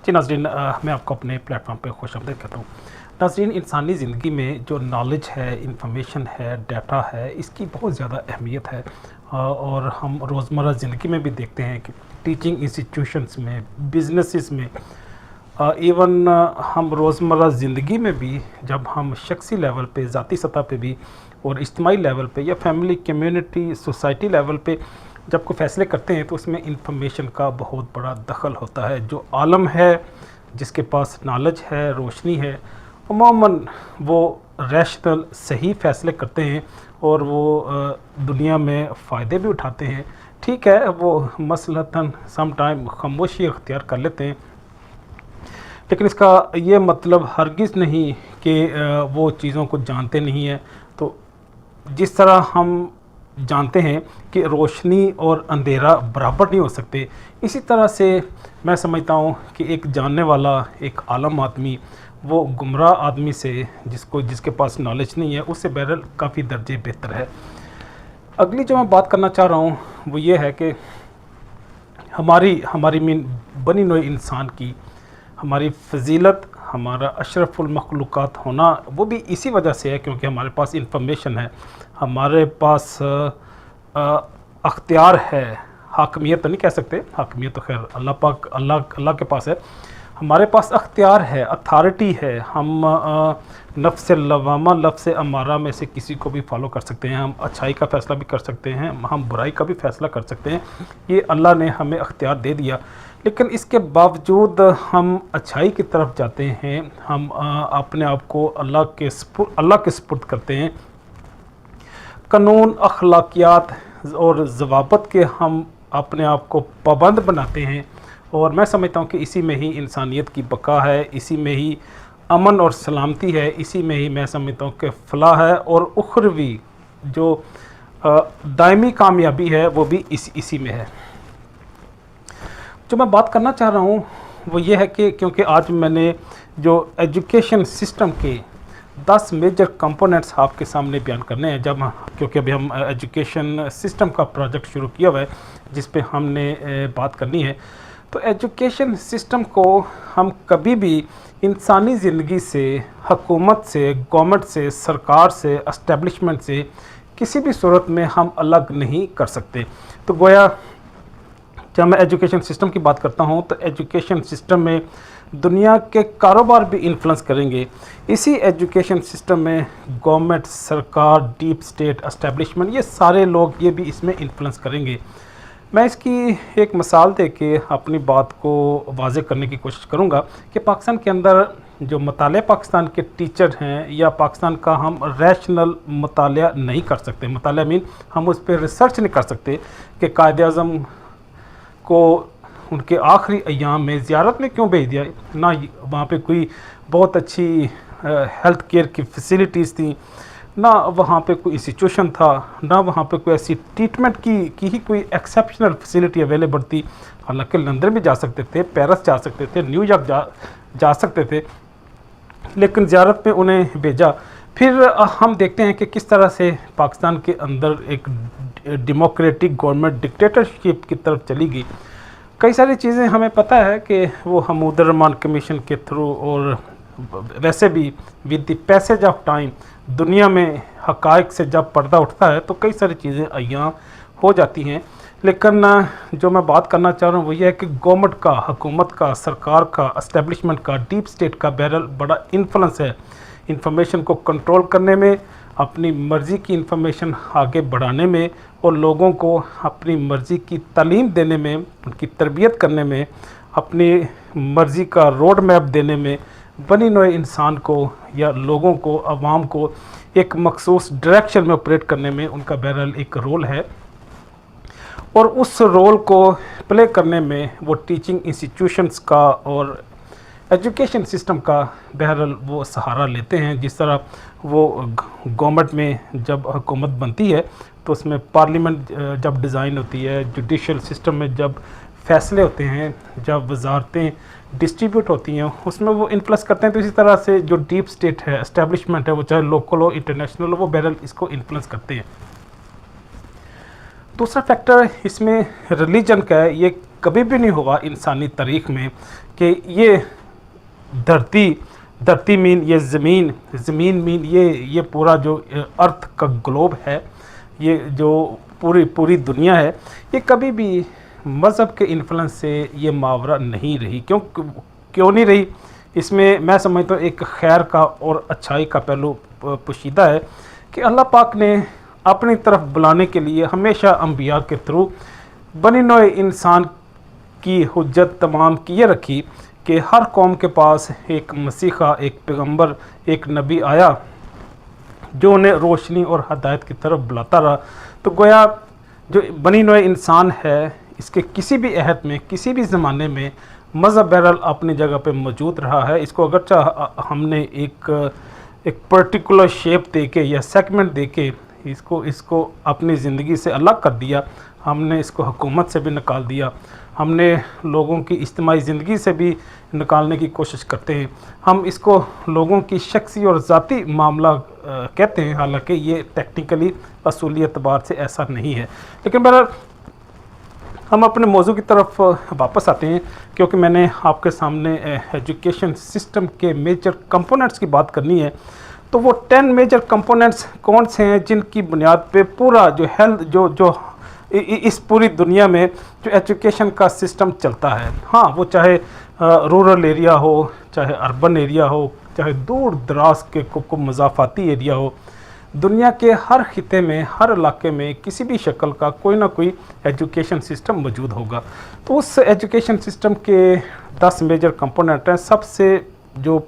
जी नाज़रीन, मैं आपको अपने प्लेटफॉर्म पे खुशामदीद कहता हूँ। नाज़रीन, इंसानी ज़िंदगी में जो नॉलेज है, इंफॉर्मेशन है, डाटा है, इसकी बहुत ज़्यादा अहमियत है। और हम रोज़मर्रा ज़िंदगी में भी देखते हैं कि टीचिंग इंस्टीट्यूशंस में, बिजनेसेस में, इवन हम रोज़मर्रा ज़िंदगी में भी जब हम शख्सी लेवल पे, ज़ाती सतह पे भी और इज्तिमाई लेवल पे या फैमिली, कम्युनिटी, सोसाइटी लेवल पे जब कोई फ़ैसले करते हैं तो उसमें इंफॉर्मेशन का बहुत बड़ा दखल होता है। जो आलम है, जिसके पास नॉलेज है, रोशनी है, अमूमन वो रैशनल सही फ़ैसले करते हैं और वो दुनिया में फ़ायदे भी उठाते हैं। ठीक है, वो मसलतन सम टाइम खामोशी अख्तियार कर लेते हैं, लेकिन इसका ये मतलब हरगिज़ नहीं कि वो चीज़ों को जानते नहीं हैं। तो जिस तरह हम जानते हैं कि रोशनी और अंधेरा बराबर नहीं हो सकते, इसी तरह से मैं समझता हूँ कि एक जानने वाला, एक आलम आदमी, वो गुमराह आदमी से, जिसके पास नॉलेज नहीं है, उससे बहरहाल काफ़ी दर्जे बेहतर है। अगली जो मैं बात करना चाह रहा हूँ वो ये है कि हमारी मीन बनी नोई इंसान की हमारी फजीलत, हमारा अशरफुल मखलूक़ात होना, वो भी इसी वजह से है क्योंकि हमारे पास इंफॉर्मेशन है, हमारे पास अख्तियार है। हाकमियत तो नहीं कह सकते, हाकमियत तो खैर अल्लाह पाक, अल्लाह के पास है। हमारे पास अख्तियार है, अथॉरिटी है। हम नफ्स लवामा, नफ्स अमारा में से किसी को भी फॉलो कर सकते हैं। हम अच्छाई का फ़ैसला भी कर सकते हैं, हम बुराई का भी फ़ैसला कर सकते हैं। ये अल्लाह ने हमें अख्तियार दे दिया, लेकिन इसके बावजूद हम अच्छाई की तरफ जाते हैं। हम अपने आप को अल्लाह के सुपुर्द करते हैं। कानून, अखलाकियात और ज़वाबत के हम अपने आप को पाबंद बनाते हैं, और मैं समझता हूँ कि इसी में ही इंसानियत की बका है, इसी में ही अमन और सलामती है, इसी में ही मैं समझता हूँ कि फलाह है, और उखरवी जो दायमी कामयाबी है वो भी इसी में है। जो मैं बात करना चाह रहा हूँ वो ये है कि क्योंकि आज मैंने जो एजुकेशन सिस्टम के 10 मेजर कंपोनेंट्स आपके सामने बयान करने हैं, क्योंकि अभी हम एजुकेशन सिस्टम का प्रोजेक्ट शुरू किया हुआ है जिस पे हमने बात करनी है। तो एजुकेशन सिस्टम को हम कभी भी इंसानी ज़िंदगी से, हुकूमत से, गवर्नमेंट से, सरकार से, एस्टेब्लिशमेंट से किसी भी सूरत में हम अलग नहीं कर सकते। तो गोया जब मैं एजुकेशन सिस्टम की बात करता हूँ तो एजुकेशन सिस्टम में दुनिया के कारोबार भी इन्फ्लुएंस करेंगे। इसी एजुकेशन सिस्टम में गवर्नमेंट, सरकार, डीप स्टेट, एस्टेब्लिशमेंट, ये सारे लोग ये भी इसमें इन्फ्लुएंस करेंगे। मैं इसकी एक मिसाल दे के अपनी बात को वाज़े करने की कोशिश करूँगा कि पाकिस्तान के अंदर जो मतालिया पाकिस्तान के टीचर हैं, या पाकिस्तान का हम रैशनल मतालिया नहीं कर सकते। मतालिया मीन हम उस पर रिसर्च नहीं कर सकते कि कायद-ए-आज़म को उनके आखिरी अय्याम में ज़ियारत में क्यों भेज दिया, ना वहाँ पे कोई बहुत अच्छी हेल्थ केयर की फैसिलिटीज़ थी, ना वहाँ पे कोई इंस्टीट्यूशन था, ना वहाँ पे कोई ऐसी ट्रीटमेंट की ही कोई एक्सेप्शनल फैसिलिटी अवेलेबल थी। हालांकि लंदन भी जा सकते थे, पेरिस जा सकते थे, न्यूयॉर्क जा सकते थे, लेकिन ज़ियारत में उन्हें भेजा। फिर हम देखते हैं कि किस तरह से पाकिस्तान के अंदर एक डेमोक्रेटिक गवर्नमेंट डिक्टेटरशिप की तरफ चली गई। कई सारी चीज़ें हमें पता है कि वो हमूद रहमान कमीशन के थ्रू, और वैसे भी with the passage of time दुनिया में हक़ाइक़ से जब पर्दा उठता है तो कई सारी चीज़ें अय्यां हो जाती हैं। लेकिन जो मैं बात करना चाह रहा हूँ वो ये है कि गवर्नमेंट का, हुकूमत का, सरकार का, एस्टेब्लिशमेंट का, डीप स्टेट का बहरहाल बड़ा इन्फ्लुएंस है इंफॉर्मेशन को कंट्रोल करने में, अपनी मर्ज़ी की इंफॉर्मेशन आगे बढ़ाने में, और लोगों को अपनी मर्ज़ी की तालीम देने में, उनकी तरबियत करने में, अपनी मर्ज़ी का रोड मैप देने में, बनी नोए इंसान को या लोगों को, अवाम को एक मखसूस डायरेक्शन में ऑपरेट करने में उनका बहरहाल एक रोल है। और उस रोल को प्ले करने में वो टीचिंग इंस्टीट्यूशंस का और एजुकेशन सिस्टम का बहरहाल वो सहारा लेते हैं। जिस तरह वो गवर्नमेंट में जब हुकूमत बनती है तो उसमें पार्लियामेंट जब डिज़ाइन होती है, जुडिशल सिस्टम में जब फ़ैसले होते हैं, जब वजारतें डिस्ट्रीब्यूट होती हैं, उसमें वो इन्फ्लुएंस करते हैं। तो इसी तरह से जो डीप स्टेट है, एस्टेब्लिशमेंट है, वो चाहे लोकल हो, इंटरनेशनल हो, वो बहरहाल इसको इन्फ्लुएंस करते हैं। दूसरा फैक्टर इसमें रिलीजन का है। ये कभी भी नहीं हुआ इंसानी तारीख में कि ये धरती मीन, ये ज़मीन मीन, ये पूरा जो अर्थ का ग्लोब है, ये जो पूरी दुनिया है, ये कभी भी मज़हब के इन्फ्लुएंस से ये मावरा नहीं रही। क्यों नहीं रही? इसमें मैं समझता हूँ एक खैर का और अच्छाई का पहलू पोशीदा है कि अल्लाह पाक ने अपनी तरफ बुलाने के लिए हमेशा अंबिया के थ्रू बनी नौ इंसान की हुज्जत तमाम की ये रखी कि हर कौम के पास एक मसीहा, एक पैगंबर, एक नबी आया जो उन्हें रोशनी और हदायत की तरफ बुलाता रहा। तो गोया जो बनी नौ इंसान है, इसके किसी भी अहद में, किसी भी ज़माने में मज़हब बहरहाल अपनी जगह पे मौजूद रहा है। इसको अगरचा हमने एक पर्टिकुलर शेप देके या सेगमेंट देके इसको अपनी ज़िंदगी से अलग कर दिया, हमने इसको हुकूमत से भी निकाल दिया, हमने लोगों की इज्तिमाई ज़िंदगी से भी निकालने की कोशिश करते हैं, हम इसको लोगों की शख्सी और ज़ाती मामला कहते हैं, हालांकि ये टेक्निकली असूली एतबार से ऐसा नहीं है। लेकिन बहरहाल हम अपने मौजू की तरफ वापस आते हैं, क्योंकि मैंने आपके सामने एजुकेशन सिस्टम के मेजर कंपोनेंट्स की बात करनी है। तो वो 10 मेजर कंपोनेंट्स कौन से हैं जिनकी बुनियाद पे पूरा जो हेल्थ जो इस पूरी दुनिया में जो एजुकेशन का सिस्टम चलता है, हाँ वो चाहे रूरल एरिया हो, चाहे अर्बन एरिया हो, चाहे दूर दराज के को मज़ाफ़ाती एरिया हो, दुनिया के हर खिते में, हर इलाके में किसी भी शक्ल का कोई ना कोई एजुकेशन सिस्टम मौजूद होगा। तो उस एजुकेशन सिस्टम के 10 मेजर कंपोनेंट हैं। सबसे जो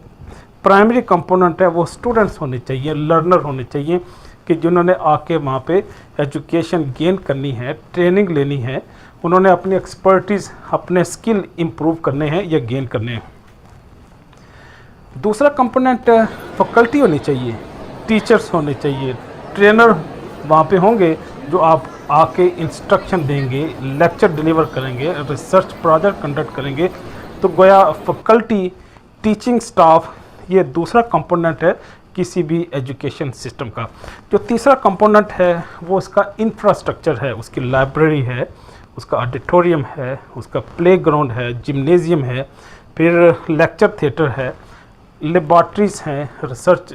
प्राइमरी कंपोनेंट है वो स्टूडेंट्स होने चाहिए, लर्नर होने चाहिए कि जिन्होंने आके वहाँ पे एजुकेशन गेन करनी है, ट्रेनिंग लेनी है, उन्होंने अपनी एक्सपर्टीज़, अपने स्किल इम्प्रूव करने हैं या गेन करने हैं। दूसरा कंपोनेंट फैकल्टी होनी चाहिए, टीचर्स होने चाहिए, ट्रेनर वहाँ पे होंगे जो आप आके इंस्ट्रक्शन देंगे, लेक्चर डिलीवर करेंगे, रिसर्च प्रोजेक्ट कंडक्ट करेंगे। तो गोया फैकल्टी, टीचिंग स्टाफ, ये दूसरा कंपोनेंट है किसी भी एजुकेशन सिस्टम का। जो तीसरा कंपोनेंट है वो उसका इंफ्रास्ट्रक्चर है, उसकी लाइब्रेरी है, उसका ऑडिटोरियम है, उसका प्लेग्राउंड है, जिम्नेजियम है, फिर लेक्चर थिएटर है, लेबॉर्ट्रीज़ हैं, रिसर्च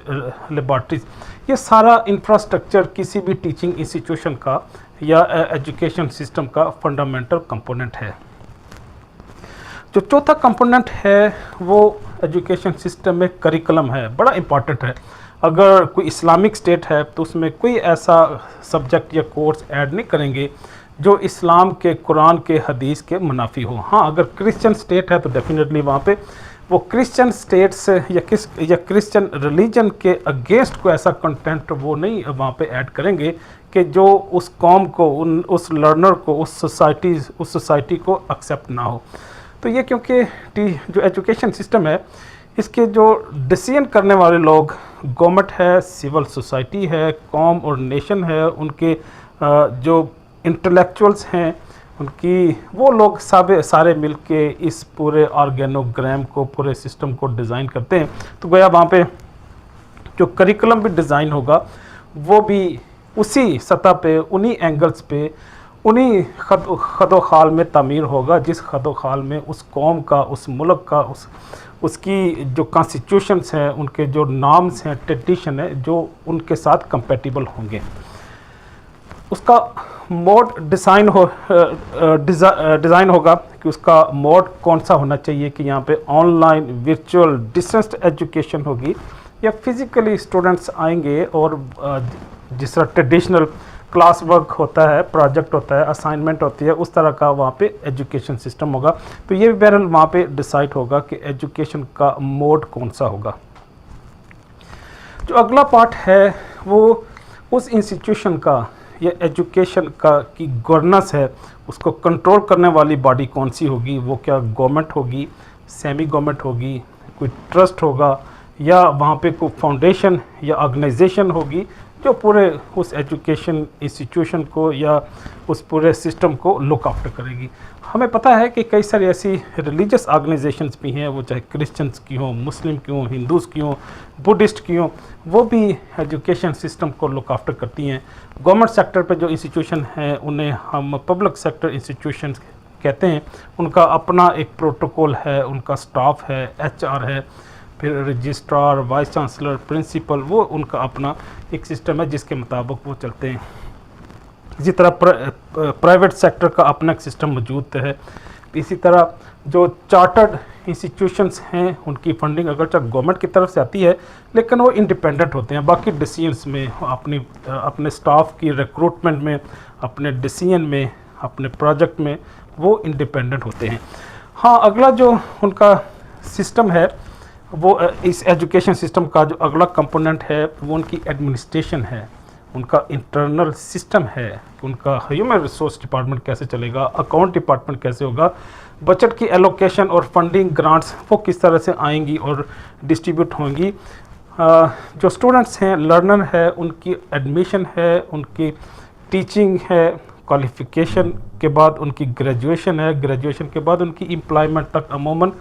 लेबॉर्ट्रीज़। ये सारा इंफ्रास्ट्रक्चर किसी भी टीचिंग इंस्टीट्यूशन का या एजुकेशन सिस्टम का फंडामेंटल कंपोनेंट है। जो चौथा कंपोनेंट है वो एजुकेशन सिस्टम में करिकुलम है, बड़ा इम्पॉर्टेंट है। अगर कोई इस्लामिक स्टेट है तो उसमें कोई ऐसा सब्जेक्ट या कोर्स ऐड नहीं करेंगे जो इस्लाम के, कुरान के, हदीस के मुनाफी हो। हाँ, अगर क्रिश्चियन स्टेट है तो डेफिनेटली वहाँ पे वो क्रिश्चियन स्टेट्स या क्रिश्चियन रिलीजन के अगेंस्ट को ऐसा कंटेंट वो नहीं वहाँ पे ऐड करेंगे कि जो उस कौम को, उस लर्नर को, उस सोसाइटी को एक्सेप्ट ना हो। तो ये क्योंकि जो एजुकेशन सिस्टम है इसके जो डिसीजन करने वाले लोग गवर्नमेंट है, सिविल सोसाइटी है, कौम और नेशन है, उनके जो इंटेलेक्चुअल्स हैं, उनकी वो लोग सारे मिलके इस पूरे ऑर्गेनोग्राम को, पूरे सिस्टम को डिज़ाइन करते हैं। तो गोया वहाँ पे जो करिकुलम भी डिज़ाइन होगा वो भी उसी सतह पे, उन्हीं एंगल्स पे, उन्हीं खदो खाल में तामीर होगा जिस खदो खाल में उस कौम का, उस मुल्क का, उसकी जो कॉन्स्टिट्यूशंस हैं, उनके जो नॉर्म्स हैं, ट्रेडिशन है, जो उनके साथ कंपेटिबल होंगे। उसका मोड डिज़ाइन होगा कि उसका मोड कौन सा होना चाहिए, कि यहाँ पे ऑनलाइन, वर्चुअल, डिस्टेंस एजुकेशन होगी या फिज़िकली स्टूडेंट्स आएंगे और जिस तरह ट्रेडिशनल क्लास वर्क होता है, प्रोजेक्ट होता है, असाइनमेंट होती है, उस तरह का वहाँ पे एजुकेशन सिस्टम होगा। तो ये भी बहरहाल वहाँ पे डिसाइड होगा कि एजुकेशन का मोड कौन सा होगा। जो अगला पार्ट है वो उस इंस्टीट्यूशन का या एजुकेशन का की गवर्नेंस है, उसको कंट्रोल करने वाली बॉडी कौन सी होगी। वो क्या गवर्नमेंट होगी, सेमी गवर्नमेंट होगी, कोई ट्रस्ट होगा, या वहाँ पे कोई फाउंडेशन या ऑर्गेनाइजेशन होगी जो पूरे उस एजुकेशन इंस्टीट्यूशन को या उस पूरे सिस्टम को लुक आफ्टर करेगी। हमें पता है कि कई सारी ऐसी रिलीजियस ऑर्गेनाइजेशंस भी हैं, वो चाहे क्रिश्चियंस की हों, मुस्लिम की हों, हिंदूज़ की हों, बुद्धिस्ट की हों, वो भी एजुकेशन सिस्टम को लुक आफ्टर करती हैं। गवर्नमेंट सेक्टर पे जो इंस्टीट्यूशन हैं उन्हें हम पब्लिक सेक्टर इंस्टीट्यूशन कहते हैं उनका अपना एक प्रोटोकॉल है, उनका स्टाफ है, एचआर है, फिर रजिस्ट्रार, वाइस चांसलर, प्रिंसिपल, वो उनका अपना एक सिस्टम है जिसके मुताबिक वो चलते हैं। इसी तरह प्राइवेट सेक्टर का अपना एक सिस्टम मौजूद है। इसी तरह जो चार्टर्ड इंस्टीट्यूशंस हैं उनकी फंडिंग अगरचे गवर्नमेंट की तरफ से आती है, लेकिन वो इंडिपेंडेंट होते हैं। बाकी डिसीजंस में, अपने स्टाफ की रिक्रूटमेंट में, अपने डिसीजन में, अपने प्रोजेक्ट में वो इंडिपेंडेंट होते हैं। हाँ, अगला जो उनका सिस्टम है वो इस एजुकेशन सिस्टम का जो अगला कंपोनेंट है वो उनकी एडमिनिस्ट्रेशन है, उनका इंटरनल सिस्टम है, उनका ह्यूमन रिसोर्स डिपार्टमेंट कैसे चलेगा, अकाउंट डिपार्टमेंट कैसे होगा, बजट की एलोकेशन और फंडिंग ग्रांट्स वो किस तरह से आएंगी और डिस्ट्रीब्यूट होंगी। जो स्टूडेंट्स हैं, लर्नर है, उनकी एडमिशन है, उनकी टीचिंग है, क्वालिफ़िकेशन के बाद उनकी ग्रेजुएशन है, ग्रेजुएशन के बाद उनकी एम्प्लॉयमेंट तक अमूमन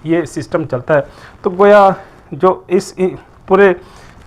ये सिस्टम चलता है। तो गोया जो इस पूरे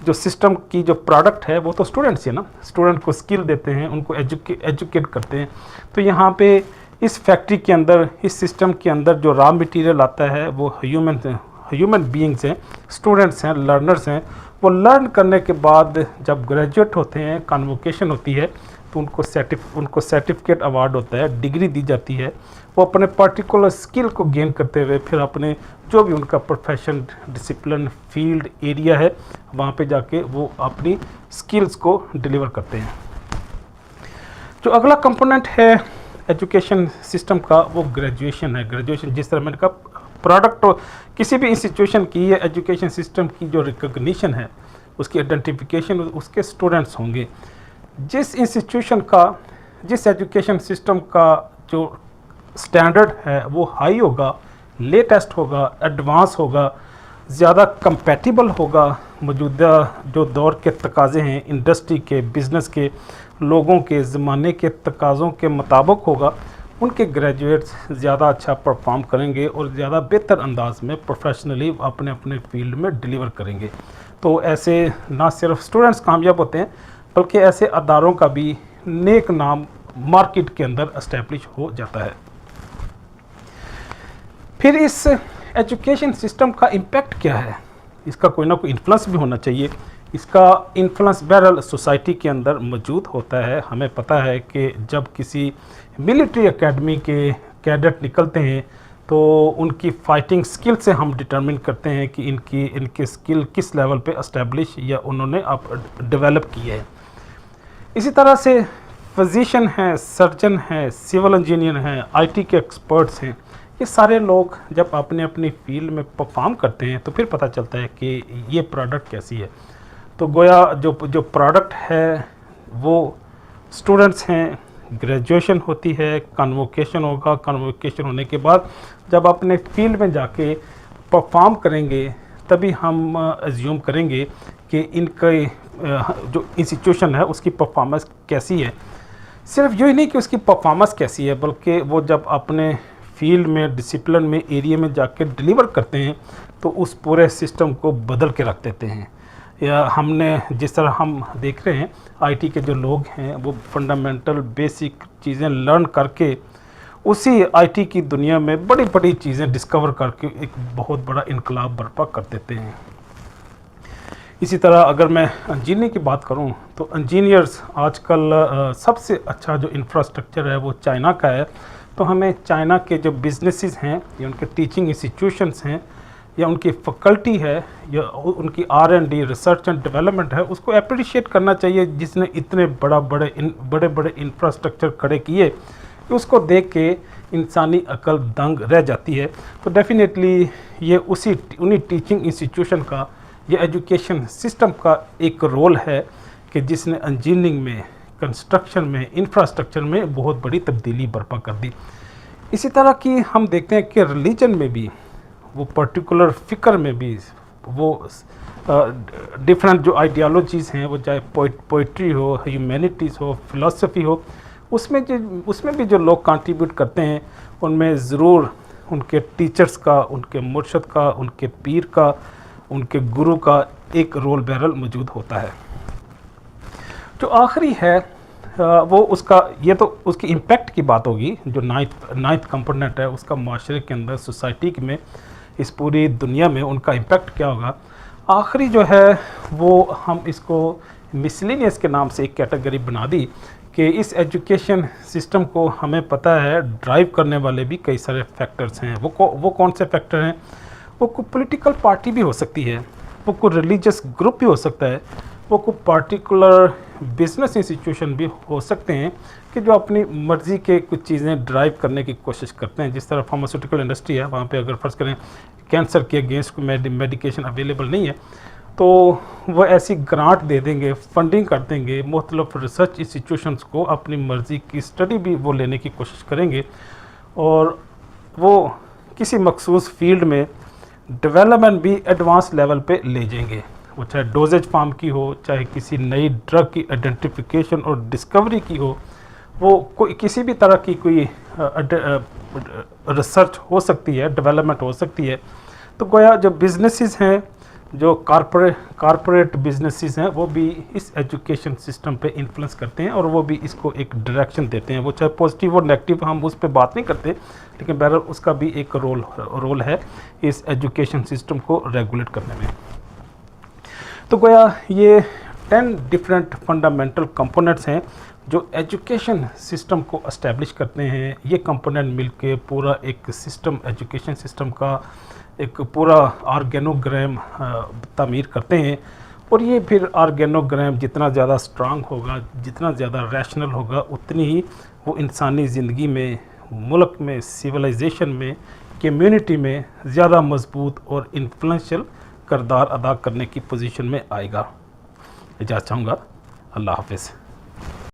जो सिस्टम की जो प्रोडक्ट है वो तो स्टूडेंट्स है ना, स्टूडेंट को स्किल देते हैं, उनको एजुकेट करते हैं। तो यहाँ पे इस फैक्ट्री के अंदर, इस सिस्टम के अंदर जो रॉ मटेरियल आता है वो ह्यूमन बीइंग्स हैं, स्टूडेंट्स हैं, लर्नर्स हैं। वो लर्न करने के बाद जब ग्रेजुएट होते हैं, कन्वोकेशन होती है, तो उनको सर्टिफिकेट अवार्ड होता है, डिग्री दी जाती है। वो अपने पर्टिकुलर स्किल को गेन करते हुए फिर अपने जो भी उनका प्रोफेशन, डिसिप्लिन, फील्ड, एरिया है, वहाँ पे जाके वो अपनी स्किल्स को डिलीवर करते हैं। जो अगला कंपोनेंट है एजुकेशन सिस्टम का वो ग्रेजुएशन है। ग्रेजुएशन, जिस तरह मैंने कहा, प्रोडक्ट किसी भी इंस्टीट्यूशन की या एजुकेशन सिस्टम की जो रिकग्निशन है, उसकी आइडेंटिफिकेशन उसके स्टूडेंट्स होंगे। जिस इंस्टीट्यूशन का, जिस एजुकेशन सिस्टम का जो स्टैंडर्ड है वो हाई होगा, लेटेस्ट होगा, एडवांस होगा, ज़्यादा कंपैटिबल होगा, मौजूदा जो दौर के तकाज़े हैं, इंडस्ट्री के, बिज़नेस के, लोगों के, ज़माने के तकाज़ों के मुताबिक होगा, उनके ग्रेजुएट्स ज़्यादा अच्छा परफॉर्म करेंगे और ज़्यादा बेहतर अंदाज में प्रोफेशनली अपने अपने फील्ड में डिलीवर करेंगे। तो ऐसे ना सिर्फ स्टूडेंट्स कामयाब होते हैं, बल्कि ऐसे अदारों का भी नेक नाम मार्केट के अंदर एस्टेब्लिश हो जाता है। फिर इस एजुकेशन सिस्टम का इम्पैक्ट क्या है? इसका कोई ना कोई इन्फ्लुएंस भी होना चाहिए। इसका इन्फ्लुएंस बहरहाल सोसाइटी के अंदर मौजूद होता है। हमें पता है कि जब किसी मिलिट्री एकेडमी के कैडेट निकलते हैं तो उनकी फाइटिंग स्किल से हम डिटरमिन करते हैं कि इनके स्किल किस लेवल पे एस्टेब्लिश या उन्होंने आप डेवलप की है। इसी तरह से फिजिशियन हैं, सर्जन हैं, सिविल इंजीनियर हैं, आईटी के एक्सपर्ट्स हैं, ये सारे लोग जब अपने अपनी फील्ड में परफॉर्म करते हैं तो फिर पता चलता है कि ये प्रोडक्ट कैसी है। तो गोया जो प्रोडक्ट है वो स्टूडेंट्स हैं, ग्रेजुएशन होती है, कन्वोकेशन होगा, कन्वोकेशन होने के बाद जब अपने फील्ड में जाके परफॉर्म करेंगे तभी हम अज्यूम करेंगे कि इनके जो इंस्टीट्यूशन है उसकी परफॉर्मेंस कैसी है। सिर्फ यही नहीं कि उसकी परफॉर्मेंस कैसी है, बल्कि वो जब अपने फील्ड में, डिसिप्लिन में, एरिया में जाके डिलीवर करते हैं तो उस पूरे सिस्टम को बदल के रख देते हैं। या हमने जिस तरह हम देख रहे हैं आईटी के जो लोग हैं वो फंडामेंटल बेसिक चीज़ें लर्न करके उसी आईटी की दुनिया में बड़ी बड़ी चीज़ें डिस्कवर करके एक बहुत बड़ा इनकलाब बर्पा कर देते हैं। इसी तरह अगर मैं इंजीनियरिंग की बात करूं तो इंजीनियर्स आजकल सबसे अच्छा जो इंफ्रास्ट्रक्चर है वो चाइना का है। तो हमें चाइना के जो बिजनेसेस हैं या उनके टीचिंग इंस्टीट्यूशंस हैं या उनकी फैकल्टी है या उनकी R&D, रिसर्च एंड डेवलपमेंट है, उसको अप्रिशिएट करना चाहिए जिसने इतने बड़े बड़े इंफ्रास्ट्रक्चर खड़े किए कि उसको देख के इंसानी अकल दंग रह जाती है। तो डेफिनेटली ये उन्हीं टीचिंग इंस्टीट्यूशन का या एजुकेशन सिस्टम का एक रोल है कि जिसने इंजीनियरिंग में, कंस्ट्रक्शन में, इंफ्रास्ट्रक्चर में बहुत बड़ी तब्दीली बर्पा कर दी। इसी तरह की हम देखते हैं कि रिलीजन में भी, वो पर्टिकुलर फ़िक्र में भी, वो डिफरेंट जो आइडियालॉजीज़ हैं, वो चाहे पोइट्री हो, ह्यूमैनिटीज़ हो, फ़िलासफ़ी हो, उसमें भी जो लोग कंट्रीब्यूट करते हैं उनमें ज़रूर उनके टीचर्स का, उनके मुर्शद का, उनके पीर का, उनके गुरु का एक रोल बहरहाल मौजूद होता है। जो आखिरी है वो उसका ये तो उसकी इम्पैक्ट की बात होगी। जो नाइन्थ कंपोनेंट है उसका माशरे के अंदर, सोसाइटी में, इस पूरी दुनिया में उनका इम्पैक्ट क्या होगा। आखिरी जो है वो हम इसको मिसलिनियस के नाम से एक कैटेगरी बना दी कि इस एजुकेशन सिस्टम को हमें पता है ड्राइव करने वाले भी कई सारे फैक्टर्स हैं। वो कौन से फैक्टर हैं? वो कोई पॉलिटिकल पार्टी भी हो सकती है, वो कोई रिलीजियस ग्रुप भी हो सकता है, वो कोई पार्टिकुलर बिजनेस इंस्टीट्यूशन भी हो सकते हैं कि जो अपनी मर्ज़ी के कुछ चीज़ें ड्राइव करने की कोशिश करते हैं। जिस तरह फार्मास्यूटिकल इंडस्ट्री है, वहाँ पे अगर फ़र्ज़ करें कैंसर के अगेंस्ट कोई मेडिकेशन अवेलेबल नहीं है तो वो ऐसी ग्रांट दे देंगे, फंडिंग कर देंगे, मुख्तलिफ रिसर्च इंस्टीट्यूशंस को अपनी मर्ज़ी की स्टडी भी वो लेने की कोशिश करेंगे और वो किसी मखसूस फील्ड में डेवलपमेंट भी एडवांस लेवल पे ले जाएंगे। वो चाहे डोजेज फार्म की हो, चाहे किसी नई ड्रग की आइडेंटिफिकेशन और डिस्कवरी की हो, वो कोई किसी भी तरह की कोई रिसर्च हो सकती है, डेवलपमेंट हो सकती है। तो गोया जो बिजनेसेस हैं, जो कॉरपोरेट बिजनेसेस हैं, वो भी इस एजुकेशन सिस्टम पे इन्फ्लुएंस करते हैं और वो भी इसको एक डायरेक्शन देते हैं। वो चाहे पॉजिटिव और नेगेटिव, हम उस पर बात नहीं करते, लेकिन बहरहाल उसका भी एक रोल है इस एजुकेशन सिस्टम को रेगुलेट करने में। तो गोया ये 10 डिफरेंट फंडामेंटल कंपोनेंट्स हैं जो एजुकेशन सिस्टम को एस्टेब्लिश करते हैं। ये कंपोनेंट मिलके पूरा एक सिस्टम, एजुकेशन सिस्टम का एक पूरा ऑर्गेनोग्राम तामीर करते हैं और ये फिर ऑर्गेनोग्राम जितना ज़्यादा स्ट्रांग होगा, जितना ज़्यादा रैशनल होगा, उतनी ही वो इंसानी ज़िंदगी में, मुल्क में, सिविलाइजेशन में, कम्युनिटी में ज़्यादा मजबूत और इन्फ्लुएंशियल किरदार अदा करने की पोजीशन में आएगा। इजाज़त चाहूँगा। अल्लाह हाफ़िज़।